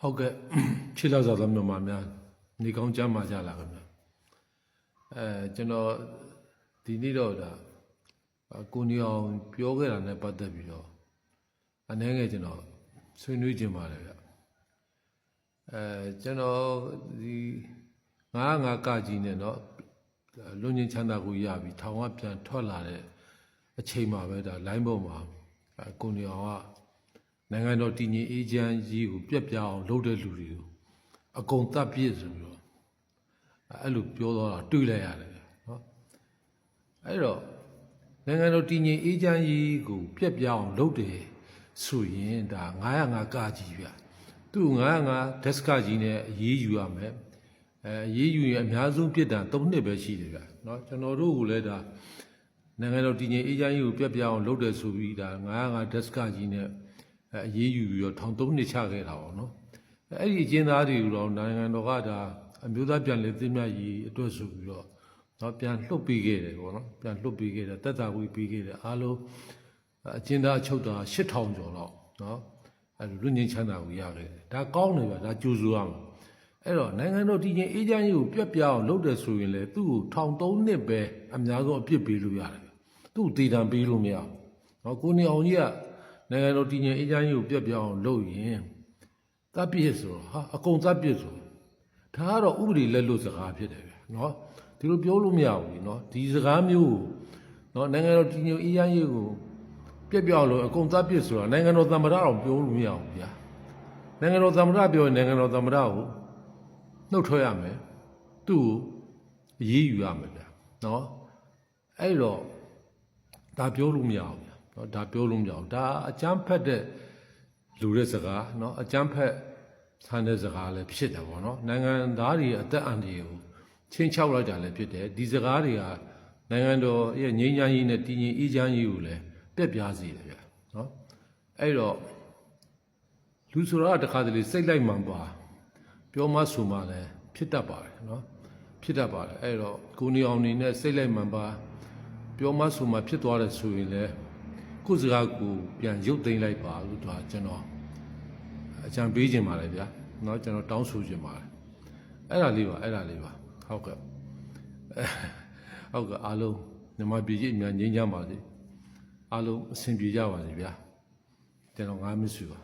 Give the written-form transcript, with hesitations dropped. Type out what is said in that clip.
ဟုတ်ကဲ့ခြေလောက်စားသောမြန်မာများနေကောင်းကြမှာကြလားခင်ဗျကျွန်တော်ဒီနေ့တော့ဒါကိုနေအောင်ပြောခဲ့တာနဲ့ပတ်သက်ပြီးတော့အနေငယ်ကျွန်တော်ဆွေးနွေးခြင်းပါတယ်ဗျကျွန်တော်ဒီ905ကကြီးနဲ့တော့လွန်ငင်းချမ်းသာကိုရပြီးထောင်ကပြန်ထွက်လာတဲ့အချိန်မှာပဲဒါ line ပေါ်မှာကိုနေအောင်ကနိုင်ငံတော်တည်ငြိမ်အေးချမ်းရေးကိုပြက်ပြအောင်လုပ်တဲ့လူတွေကိုအကုန်တပ်ပြစ်ဆိုပြီးတော့အဲ့လိုပြောတော့တွေ့လိုက်ရတယ်နော်အဲ့တော့နိုင်ငံတော်တည်ငြိမ်အေးချမ်းရေးကိုပြက်ပြအောင်လုပ်တယ်ဆိုရင်ဒါ905ကကြီးဗျသူ့905ဒက်စကကြီးနဲ့အရေးယူရမယ်အရေးယူရင်အများဆုံးပြစ်ဒဏ်3နှစ်ပဲရှိတယ်ဗျနော်ကျွန်တော်တို့ကလည်းဒါနိုင်ငံတော်တည်ငြိမ်အေးချမ်းရေးကိုပြက်ပြအောင်လုပ်တယ်ဆိုပြီးဒါ905ဒက်စကကြီးနဲ့အရေးယူပြီးတော့ထောင်3နှစ်ချခဲ့တာပေါ့နော်အဲ့ဒီအကျဉ်းသားတွေကိုတော့နိုင်ငံတော်ကဒါအမျိုးသားပြန်လည်သင့်မြတ်ရေးအတွက်ဆိုပြီးတော့နော်ပြန်လှုပ်ပေးခဲ့တယ်ပေါ့နော်ပြန်လှုပ်ပေးခဲ့တယ်တက်တာဝေးပေးခဲ့တယ်အားလုံးအကျဉ်းသားအချုပ်သား8000ကျော်တော့နော်အဲ့လိုလူငင်းချမ်းသာကိုရခဲ့တယ်ဒါကောင်းတယ်ဗျဒါကြိုးဆိုရမှာအဲ့တော့နိုင်ငံတော်တည်ငြိမ်အေးချမ်းရေးကိုပြက်ပြအောင်လုပ်တယ်ဆိုရင်လေသူ့ကိုထောင်3နှစ်ပဲအများဆုံးအပြစ်ပေးလို့ရတယ်သူ့တည်တံပေးလို့မရဘူးနော်ကိုနေအောင်ကြီးကနိုင်ငံတော်တည်ငြိမ်အေးချမ်းရေးကိုပြက်ပြအောင်လုပ်ရင်တပ်ပြစ်ဆိုတော့ဟာအကုန်တပ်ပြစ်ဆိုဒါကတော့ဥပဒေလက်လွတ်စကားဖြစ်တယ်ဗျနော်ဒီလိုပြောလို့မရဘူးနော်ဒီစကားမျိုးကိုနော်နိုင်ငံတော်တည်ငြိမ်အေးချမ်းရေးကိုပြက်ပြအောင်လို့အကုန်တပ်ပြစ်ဆိုတာနိုင်ငံတော်သမ္မတတော်ပြောလို့မရဘူးဗျာနိုင်ငံတော်သမ္မတပြောရင်နိုင်ငံတော်သမ္မတကိုနှုတ်ထွက်ရမယ်သူ့ကိုအရေးယူရမယ်ဗျာနော်အဲ့တော့ဒါပြောလို့မရဘူးနော်ဒါပြောလို့မရအောင်ဒါအကျမ်းဖက်တဲ့လူတဲ့စကားနော်အကျမ်းဖက်ဆန်းတဲ့စကားလည်းဖြစ်တယ်ပေါ့နော်နိုင်ငံသားတွေအသက်အန္တရာယ်ကိုချင်းချောက်လိုက်တာလည်းဖြစ်တယ်ဒီစကားတွေကနိုင်ငံတော်ရဲ့ငြိမ်းချမ်းရေးနဲ့တည်ငြိမ်အေးချမ်းရေးကိုလည်းပြက်ပြားစေတယ်ဗျနော်အဲ့တော့လူဆိုတာတခါတလေစိတ်လိုက်မှန်ပါပြောမှဆိုမှလည်းဖြစ်တတ်ပါတယ်နော်ဖြစ်တတ်ပါတယ်အဲ့တော့ကိုနေအောင်နေနဲ့စိတ်လိုက်မှန်ပါပြောမှဆိုမှဖြစ်သွားတယ်ဆိုရင်လည်းကိုယ်စကားကိုပြန်ရုပ်သိမ်းလိုက်ပါလို့တော့ကျွန်တော်အကြံပေးခြင်းပါတယ်ဗျာเนาะကျွန်တော်တောင်းဆိုခြင်းပါတယ်အဲ့ဒါလေးပါဟုတ်ကဲ့အားလုံးမြန်မာပြည်ကြီးအများငြိမ်းချမ်းပါစေအားလုံးအဆင်ပြေကြပါစေဗျာကျွန်တော်9မိတ်ဆွေပါ